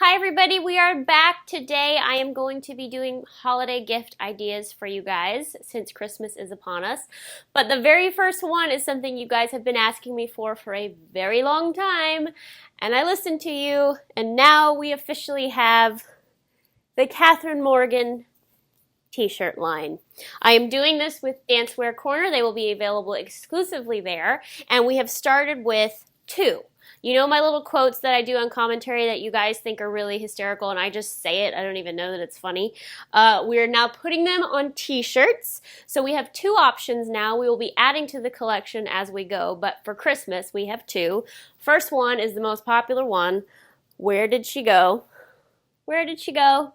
Hi everybody, we are back today. I am going to be doing holiday gift ideas for you guys since Christmas is upon us. But the very first one is something you guys have been asking me for a very long time. And I listened to you, and now we officially have the Kathryn Morgan t-shirt line. I am doing this with Dancewear Corner. They will be available exclusively there. And we have started with two. You know my little quotes that I do on commentary that you guys think are really hysterical and I just say it. I don't even know that it's funny. We are now putting them on t-shirts. So we have two options now. We will be adding to the collection as we go, but for Christmas we have two. First one is the most popular one. Where did she go? Where did she go?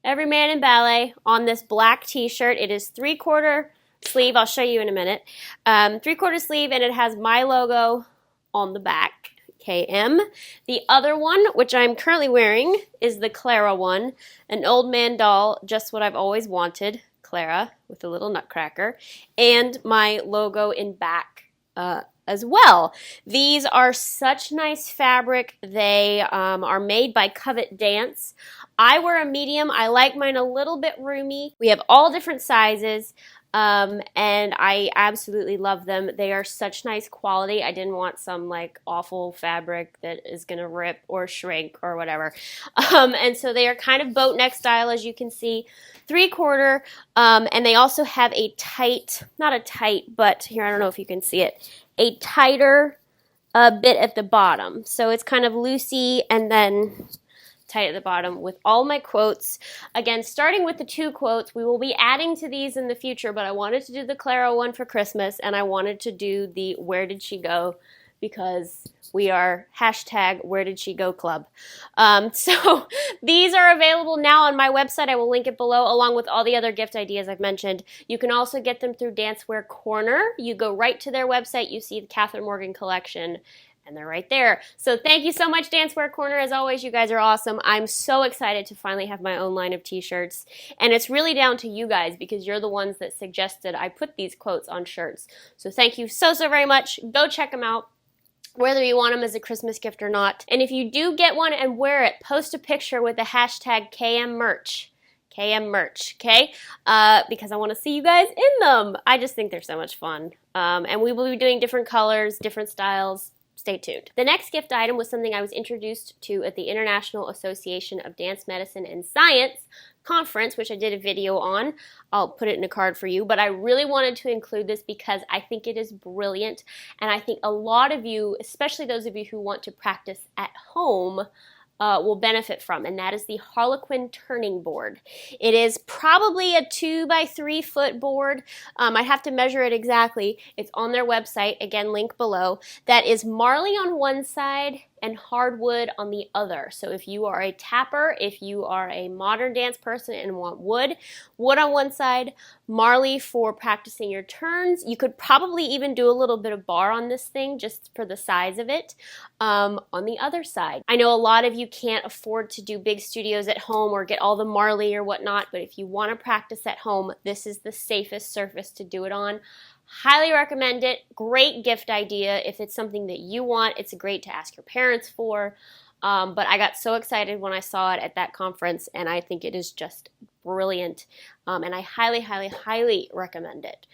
Every Man in Ballet on this black t-shirt. It is 3/4 sleeve. I'll show you in a minute. 3/4 sleeve, and it has my logo on the back. KM. The other one, which I'm currently wearing, is the Clara one, an old man doll, just what I've always wanted, Clara, with a little nutcracker, and my logo in back as well. These are such nice fabric. They are made by Covet Dance. I wear a medium. I like mine a little bit roomy. We have all different sizes. And I absolutely love them. They are such nice quality. I didn't want some like awful fabric that is gonna rip or shrink or whatever. And so they are kind of boat neck style, as you can see, 3/4. And they also have a tight, not a tight, but here, I don't know if you can see it, a tighter bit at the bottom. So it's kind of loosey and then tight at the bottom with all my quotes. Again, starting with the two quotes, we will be adding to these in the future, but I wanted to do the Clara one for Christmas, and I wanted to do the Where Did She Go, because we are hashtag Where Did She Go Club. So these are available now on my website. I will link it below along with all the other gift ideas I've mentioned. You can also get them through Dancewear Corner. You go right to their website, you see the Kathryn Morgan collection, and they're right there. So thank you so much, Dancewear Corner. As always, you guys are awesome. I'm so excited to finally have my own line of t-shirts. And it's really down to you guys because you're the ones that suggested I put these quotes on shirts. So thank you so very much. Go check them out, whether you want them as a Christmas gift or not. And if you do get one and wear it, post a picture with the hashtag KMmerch. KMmerch, okay? Because I want to see you guys in them. I just think they're so much fun. And we will be doing different colors, different styles. Stay tuned. The next gift item was something I was introduced to at the International Association of Dance Medicine and Science conference, which I did a video on. I'll put it in a card for you, but I really wanted to include this because I think it is brilliant, and I think a lot of you, especially those of you who want to practice at home, will benefit from, and that is the Harlequin turning board. It is probably a 2x3 foot board. I have to measure it exactly. It's on their website, again, link below. That is marley on one side and hardwood on the other. So if you are a tapper, if you are a modern dance person and want wood on one side, marley for practicing your turns. You could probably even do a little bit of bar on this thing just for the size of it on the other side. I know a lot of you can't afford to do big studios at home or get all the marley or whatnot, but if you want to practice at home, this is the safest surface to do it on. Highly recommend it. Great gift idea. If it's something that you want, it's great to ask your parents for. But I got so excited when I saw it at that conference, and I think it is just brilliant. And I highly, highly, highly recommend it.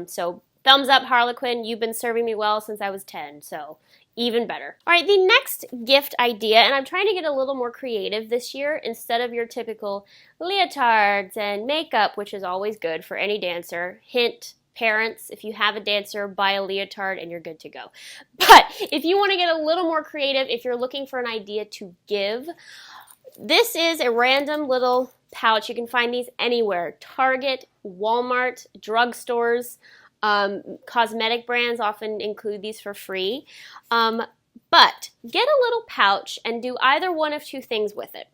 So thumbs up, Harlequin. You've been serving me well since I was 10, so even better. All right, the next gift idea, and I'm trying to get a little more creative this year. Instead of your typical leotards and makeup, which is always good for any dancer, hint, parents, if you have a dancer, buy a leotard and you're good to go. But if you want to get a little more creative, if you're looking for an idea to give, this is a random little pouch. You can find these anywhere. Target, Walmart, drugstores, cosmetic brands often include these for free. But get a little pouch and do either one of two things with it.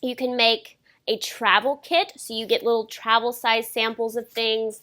You can make a travel kit, so you get little travel size samples of things,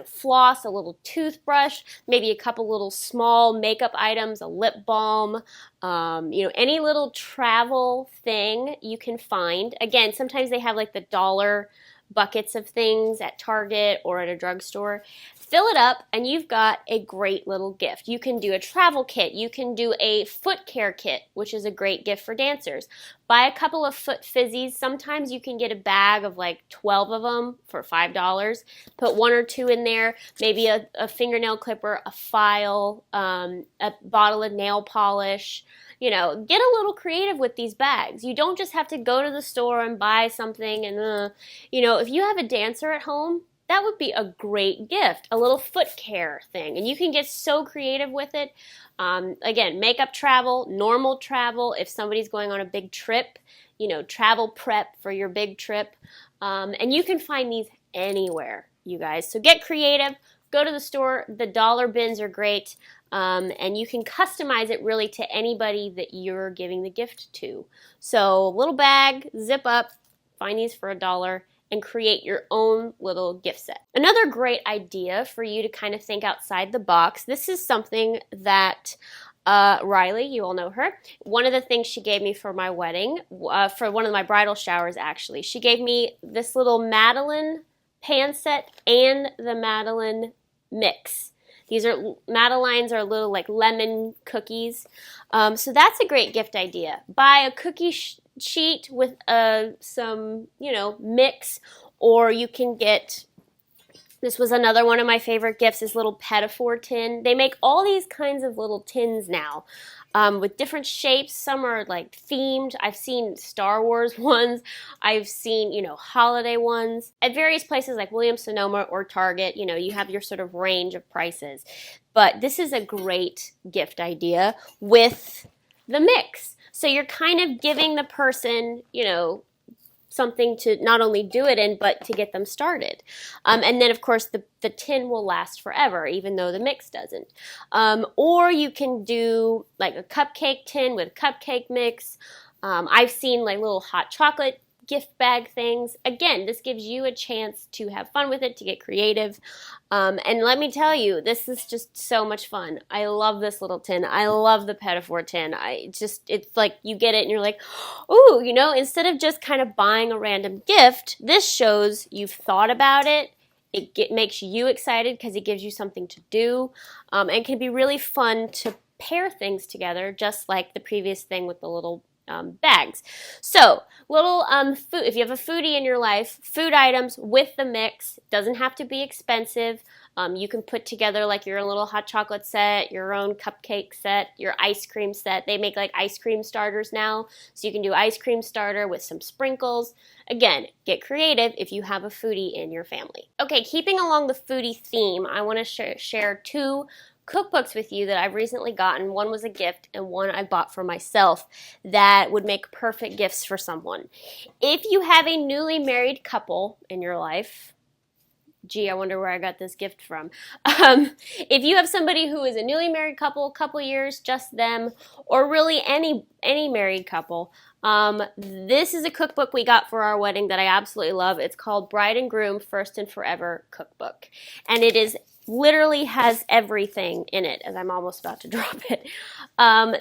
floss, a little toothbrush, maybe a couple little small makeup items, a lip balm, any little travel thing you can find. Again, sometimes they have like the dollar buckets of things at Target or at a drugstore. Fill it up and you've got a great little gift. You can do a travel kit. You can do a foot care kit, which is a great gift for dancers. Buy a couple of foot fizzies. Sometimes you can get a bag of like 12 of them for $5. Put 1 or 2 in there, maybe a fingernail clipper, a file, a bottle of nail polish. You know, get a little creative with these bags. You don't just have to go to the store and buy something and, you know, if you have a dancer at home, that would be a great gift, a little foot care thing. And you can get so creative with it. Again, makeup travel, normal travel. If somebody's going on a big trip, you know, travel prep for your big trip. And you can find these anywhere, you guys. So get creative. Go to the store. The dollar bins are great. And you can customize it really to anybody that you're giving the gift to. So little bag, zip up, find these for $1. And create your own little gift set. Another great idea for you to kind of think outside the box. This is something that Riley, you all know her, one of the things she gave me for my wedding, for one of my bridal showers actually, she gave me this little Madeleine pan set and the Madeleine mix. These are, Madeleines are little like lemon cookies. So that's a great gift idea. Buy a cookie sheet with some, you know, mix, or you can get, this was another one of my favorite gifts, this little pedophore tin. They make all these kinds of little tins now with different shapes. Some are like themed. I've seen Star Wars ones. I've seen, you know, holiday ones. At various places like Williams-Sonoma or Target, you know, you have your sort of range of prices. But this is a great gift idea with the mix. So you're kind of giving the person, you know, something to not only do it in, but to get them started. And then, of course, the tin will last forever, even though the mix doesn't. Or you can do like a cupcake tin with cupcake mix. I've seen like little hot chocolate gift bag things. Again, this gives you a chance to have fun with it, to get creative. And let me tell you, this is just so much fun. I love this little tin. I love the pedophore tin. It's like you get it and you're like, ooh, you know, instead of just kind of buying a random gift, this shows you've thought about it. It makes you excited because it gives you something to do, and can be really fun to pair things together, just like the previous thing with the little bags. So little food, if you have a foodie in your life, food items with the mix. Doesn't have to be expensive. You can put together like your own little hot chocolate set, your own cupcake set, your ice cream set. They make like ice cream starters now, so you can do ice cream starter with some sprinkles. Again, get creative if you have a foodie in your family. Okay, keeping along the foodie theme, I want to share 2 cookbooks with you that I've recently gotten. One was a gift and one I bought for myself that would make perfect gifts for someone. If you have a newly married couple in your life, gee, I wonder where I got this gift from. If you have somebody who is a newly married couple years, just them, or really any married couple, this is a cookbook we got for our wedding that I absolutely love. It's called Bride and Groom First and Forever Cookbook. And it is literally has everything in it, as I'm almost about to drop it.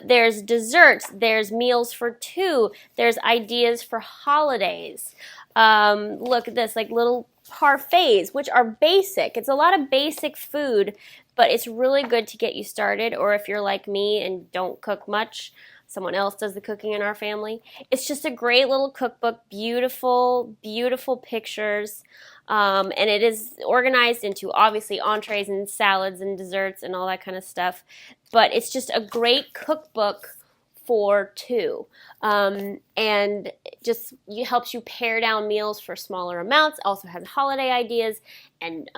There's desserts, there's meals for 2, there's ideas for holidays. Look at this, like little parfaits, which are basic. It's a lot of basic food, but it's really good to get you started, or if you're like me and don't cook much, someone else does the cooking in our family. It's just a great little cookbook, beautiful, beautiful pictures. And it is organized into obviously entrees and salads and desserts and all that kind of stuff. But it's just a great cookbook for 2. And just helps you pare down meals for smaller amounts. Also has holiday ideas and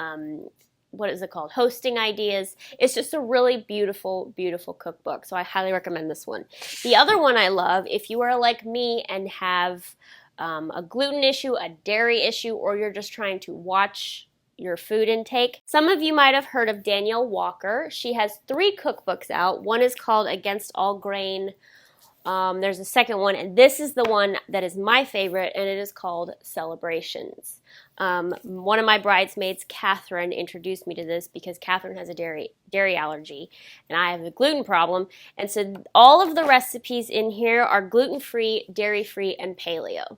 what is it called? Hosting ideas. It's just a really beautiful, beautiful cookbook. So I highly recommend this one. The other one I love, if you are like me and have a gluten issue, a dairy issue, or you're just trying to watch your food intake. Some of you might have heard of Danielle Walker. She has 3 cookbooks out. One is called Against All Grain. There's a second one, and this is the one that is my favorite, and it is called Celebrations. One of my bridesmaids, Kathryn, introduced me to this because Kathryn has a dairy allergy, and I have a gluten problem. And so all of the recipes in here are gluten-free, dairy-free, and paleo.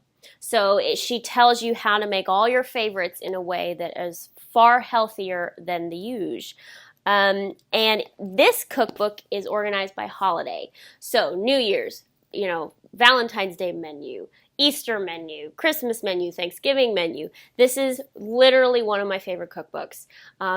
She tells you how to make all your favorites in a way that is far healthier than the usual. And this cookbook is organized by holiday. So New Year's, Valentine's Day menu, Easter menu, Christmas menu, Thanksgiving menu. This is literally one of my favorite cookbooks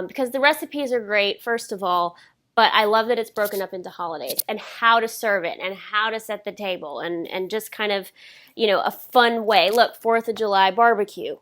because the recipes are great, first of all, but I love that it's broken up into holidays and how to serve it and how to set the table and just kind of, a fun way. Look, 4th of July barbecue.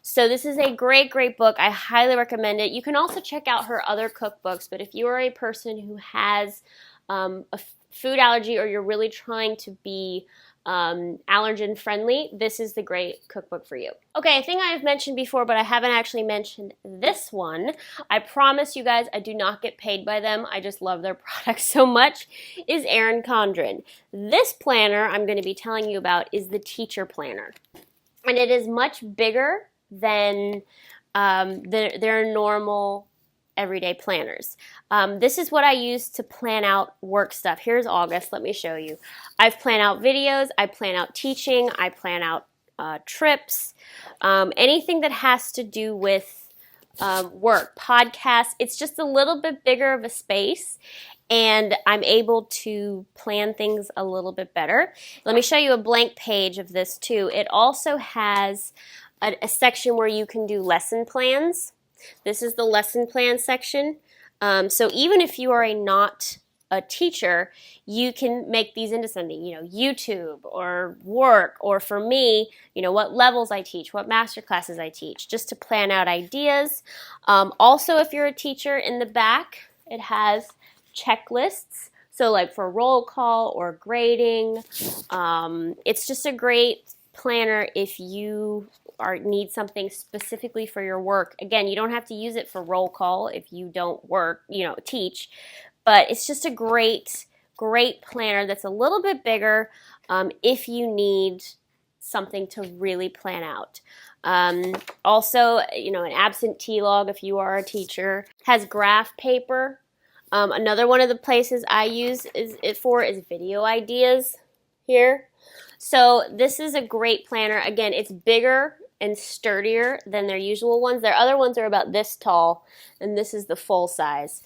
So this is a great, great book. I highly recommend it. You can also check out her other cookbooks, but if you are a person who has a food allergy or you're really trying to be allergen friendly, this is the great cookbook for you. Okay, a thing I've mentioned before, but I haven't actually mentioned this one. I promise you guys I do not get paid by them. I just love their products so much, is Erin Condren. This planner I'm going to be telling you about is the teacher planner. And it is much bigger than their normal everyday planners. This is what I use to plan out work stuff. Here's August. Let me show you. I've planned out videos. I plan out teaching. I plan out trips. Anything that has to do with work, podcasts. It's just a little bit bigger of a space, and I'm able to plan things a little bit better. Let me show you a blank page of this too. It also has a section where you can do lesson plans. This is the lesson plan section. So even if you are not a teacher, you can make these into something, YouTube or work, or for me, what levels I teach, what master classes I teach, just to plan out ideas. Also, if you're a teacher, in the back, it has checklists. So like for roll call or grading, it's just a great planner if you need something specifically for your work. Again, you don't have to use it for roll call if you don't work, teach, but it's just a great, great planner that's a little bit bigger if you need something to really plan out. Also, an absentee log if you are a teacher, has graph paper. Another one of the places I use is video ideas here. So this is a great planner. Again, it's bigger and sturdier than their usual ones. Their other ones are about this tall, and this is the full size.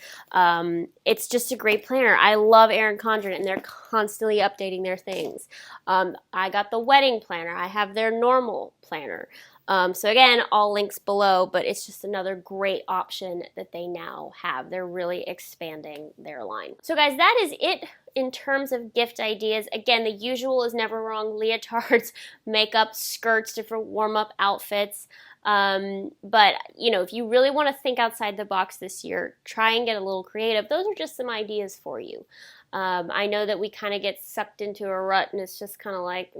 It's just a great planner. I love Erin Condren, and they're constantly updating their things. I got the wedding planner. I have their normal planner. So again, all links below, but it's just another great option that they now have. They're really expanding their line. So guys, that is it in terms of gift ideas. Again, the usual is never wrong: leotards, makeup, skirts, different warm-up outfits. But if you really want to think outside the box this year, try and get a little creative. Those are just some ideas for you. I know that we kind of get sucked into a rut and it's just kind of like,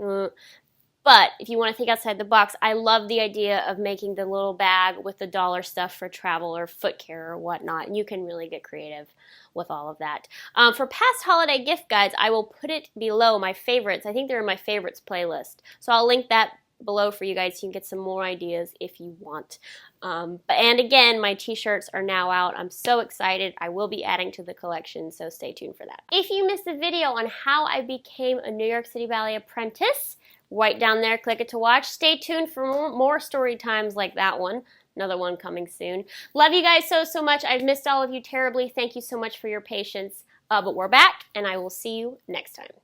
But if you want to think outside the box, I love the idea of making the little bag with the dollar stuff for travel or foot care or whatnot. And you can really get creative with all of that. For past holiday gift guides, I will put it below my favorites. I think they're in my favorites playlist. So I'll link that below for you guys so you can get some more ideas if you want. And again, my t-shirts are now out. I'm so excited. I will be adding to the collection, so stay tuned for that. If you missed the video on how I became a New York City Ballet apprentice, right down there, click it to watch. Stay tuned for more story times like that one. Another one coming soon. Love you guys so, so much. I've missed all of you terribly. Thank you so much for your patience. But we're back, and I will see you next time.